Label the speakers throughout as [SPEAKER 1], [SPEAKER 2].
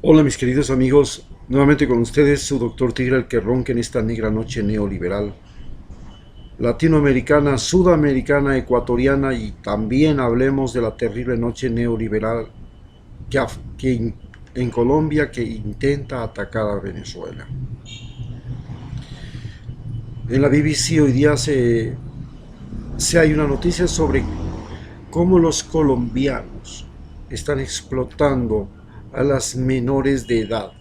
[SPEAKER 1] Hola mis queridos amigos, nuevamente con ustedes su doctor Tigre el que ronca en esta negra noche neoliberal, latinoamericana, sudamericana, ecuatoriana y también hablemos de la terrible noche neoliberal que en Colombia que intenta atacar a Venezuela. En la BBC hoy día se hay una noticia sobre cómo los colombianos están explotando a las menores de edad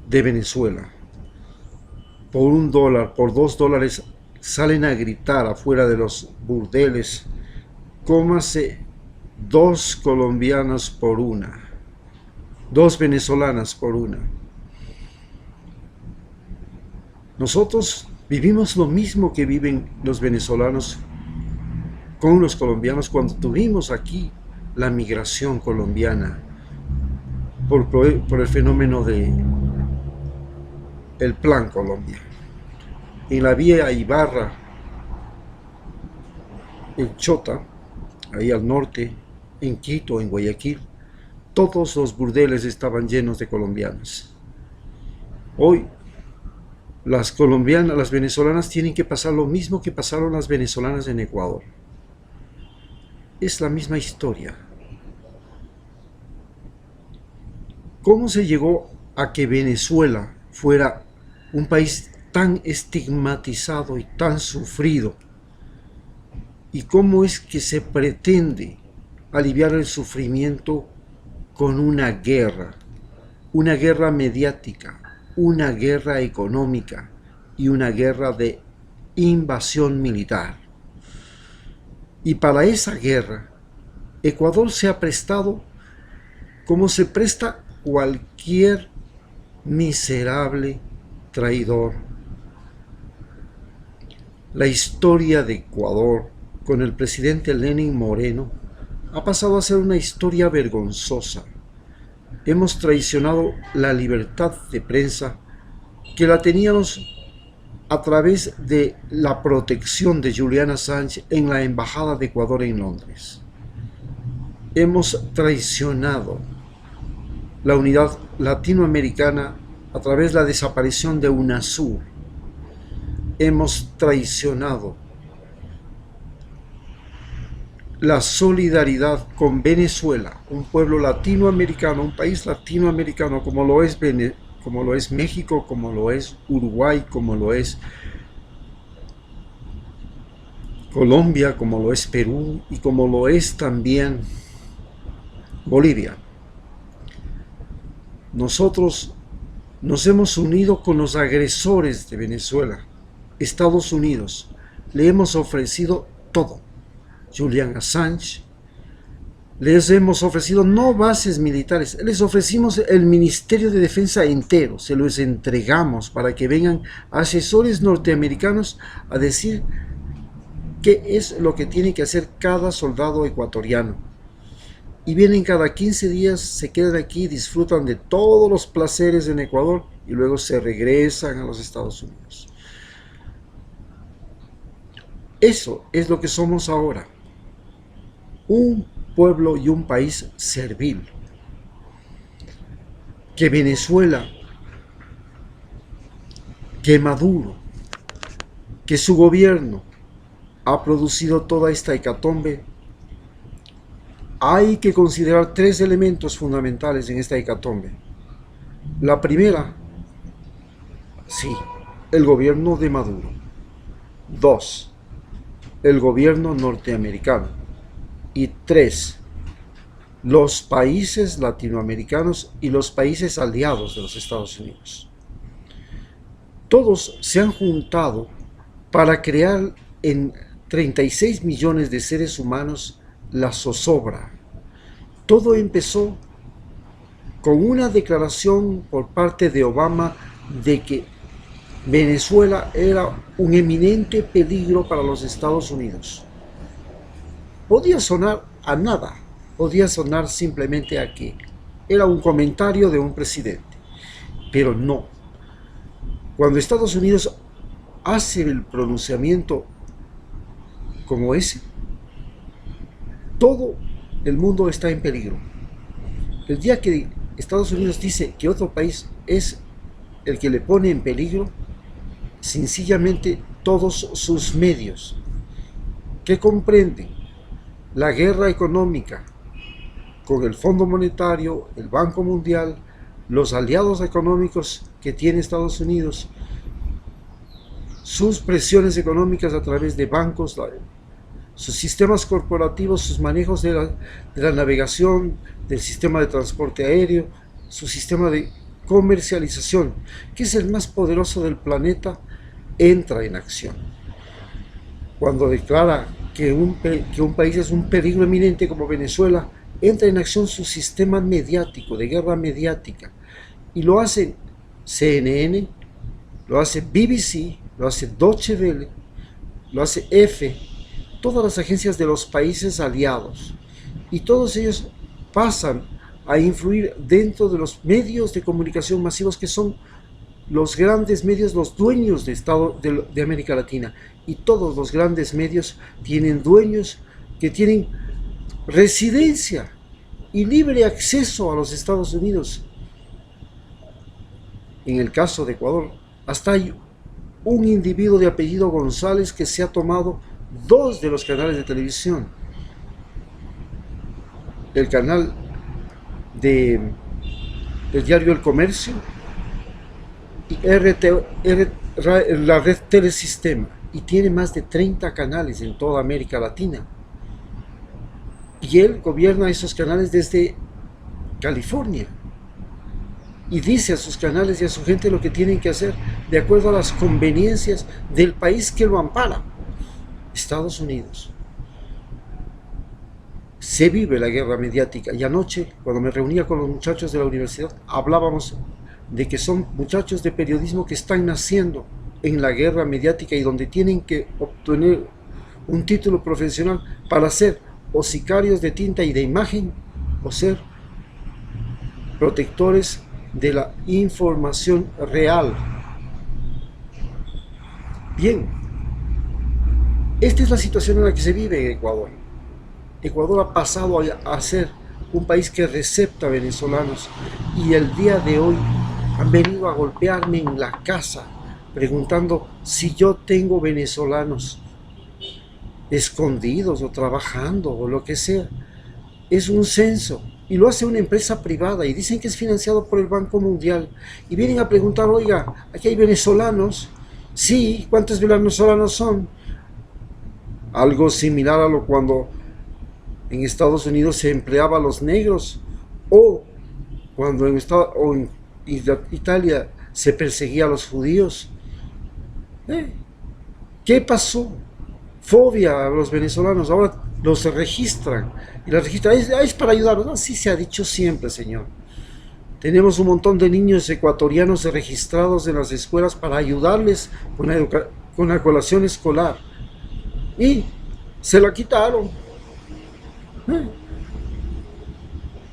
[SPEAKER 1] de Venezuela. Por $1, por $2, salen a gritar afuera de los burdeles, cómase dos colombianas por una, dos venezolanas por una. Nosotros vivimos lo mismo que viven los venezolanos con los colombianos cuando tuvimos aquí la migración colombiana por el fenómeno de el Plan Colombia. En la vía Ibarra, en Chota, ahí al norte, en Quito, en Guayaquil, todos los burdeles estaban llenos de colombianas. Hoy las colombianas, las venezolanas tienen que pasar lo mismo que pasaron las venezolanas en Ecuador. Es la misma historia. ¿Cómo se llegó a que Venezuela fuera un país tan estigmatizado y tan sufrido? ¿Y cómo es que se pretende aliviar el sufrimiento con una guerra mediática, una guerra económica y una guerra de invasión militar? Y para esa guerra, Ecuador se ha prestado como se presta cualquier miserable traidor. La historia de Ecuador con el presidente Lenín Moreno ha pasado a ser una historia vergonzosa. Hemos traicionado la libertad de prensa que la teníamos a través de la protección de Julian Assange en la Embajada de Ecuador en Londres. Hemos traicionado la unidad latinoamericana a través de la desaparición de UNASUR. Hemos traicionado la solidaridad con Venezuela, un pueblo latinoamericano, un país latinoamericano como lo es México, como lo es Uruguay, como lo es Colombia, como lo es Perú y como lo es también Bolivia. Nosotros nos hemos unido con los agresores de Venezuela, Estados Unidos. Le hemos ofrecido todo. Julian Assange, les hemos ofrecido no bases militares, les ofrecimos el Ministerio de Defensa entero, se los entregamos para que vengan asesores norteamericanos a decir qué es lo que tiene que hacer cada soldado ecuatoriano. Y vienen cada 15 días, se quedan aquí, disfrutan de todos los placeres en Ecuador y luego se regresan a los Estados Unidos. Eso es lo que somos ahora. Un pueblo y un país servil. Que Venezuela, que Maduro, que su gobierno ha producido toda esta hecatombe. Hay que considerar tres elementos fundamentales en esta hecatombe. La primera, sí, el gobierno de Maduro. Dos, el gobierno norteamericano. Y tres, los países latinoamericanos y los países aliados de los Estados Unidos. Todos se han juntado para crear en 36 millones de seres humanos la zozobra. Todo empezó con una declaración por parte de Obama de que Venezuela era un eminente peligro para los Estados Unidos. Podía sonar a nada, podía sonar simplemente a que era un comentario de un presidente, pero no. Cuando Estados Unidos hace el pronunciamiento como ese, todo el mundo está en peligro. El día que Estados Unidos dice que otro país es el que le pone en peligro sencillamente todos sus medios, que comprenden la guerra económica con el Fondo Monetario, el Banco Mundial, los aliados económicos que tiene Estados Unidos, sus presiones económicas a través de bancos, sus sistemas corporativos, sus manejos de la navegación, del sistema de transporte aéreo, su sistema de comercialización, que es el más poderoso del planeta, entra en acción. Cuando declara que un país es un peligro eminente como Venezuela, entra en acción su sistema mediático, de guerra mediática, y lo hace CNN, lo hace BBC, lo hace Deutsche Welle, lo hace EFE, todas las agencias de los países aliados, y todos ellos pasan a influir dentro de los medios de comunicación masivos, que son los grandes medios, los dueños de América Latina. Y todos los grandes medios tienen dueños que tienen residencia y libre acceso a los Estados Unidos. En el caso de Ecuador, hasta hay un individuo de apellido González que se ha tomado 2 de los canales de televisión. El canal del diario El Comercio y la red Telesistema, y tiene más de 30 canales en toda América Latina. Y él gobierna esos canales desde California y dice a sus canales y a su gente lo que tienen que hacer de acuerdo a las conveniencias del país que lo ampara, Estados Unidos. Se vive la guerra mediática, y anoche, cuando me reunía con los muchachos de la universidad, hablábamos de que son muchachos de periodismo que están naciendo en la guerra mediática y donde tienen que obtener un título profesional para ser o sicarios de tinta y de imagen, o ser protectores de la información real. Bien, esta es la situación en la que se vive en Ecuador. Ecuador ha pasado a ser un país que recepta venezolanos, y el día de hoy han venido a golpearme en la casa preguntando si yo tengo venezolanos escondidos o trabajando o lo que sea. Es un censo y lo hace una empresa privada y dicen que es financiado por el Banco Mundial, y vienen a preguntar: oiga, aquí hay venezolanos. Sí, ¿cuántos venezolanos son? Algo similar a lo cuando en Estados Unidos se empleaba a los negros, o cuando en Italia se perseguía a los judíos. ¿Qué pasó? Fobia a los venezolanos. Ahora los registran, y los registran, es para ayudarlos. No, así se ha dicho siempre, señor. Tenemos un montón de niños ecuatorianos registrados en las escuelas para ayudarles con la colación escolar, y se la quitaron.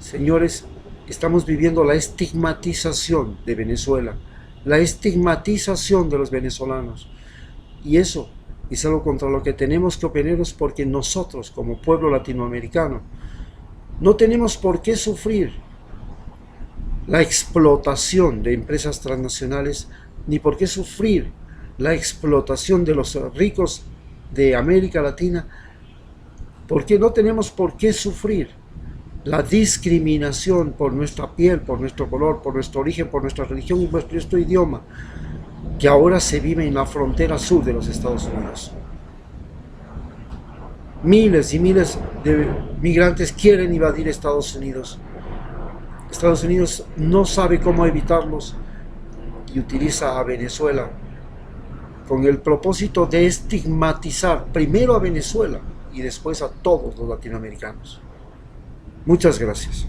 [SPEAKER 1] Señores, estamos viviendo la estigmatización de Venezuela, la estigmatización de los venezolanos, y eso es algo contra lo que tenemos que oponernos, porque nosotros, como pueblo latinoamericano, no tenemos por qué sufrir la explotación de empresas transnacionales, ni por qué sufrir la explotación de los ricos de América Latina, porque no tenemos por qué sufrir la discriminación por nuestra piel, por nuestro color, por nuestro origen, por nuestra religión y por nuestro idioma, que ahora se vive en la frontera sur de los Estados Unidos. Miles y miles de migrantes quieren invadir Estados Unidos. Estados Unidos no sabe cómo evitarlos y utiliza a Venezuela con el propósito de estigmatizar primero a Venezuela y después a todos los latinoamericanos. Muchas gracias.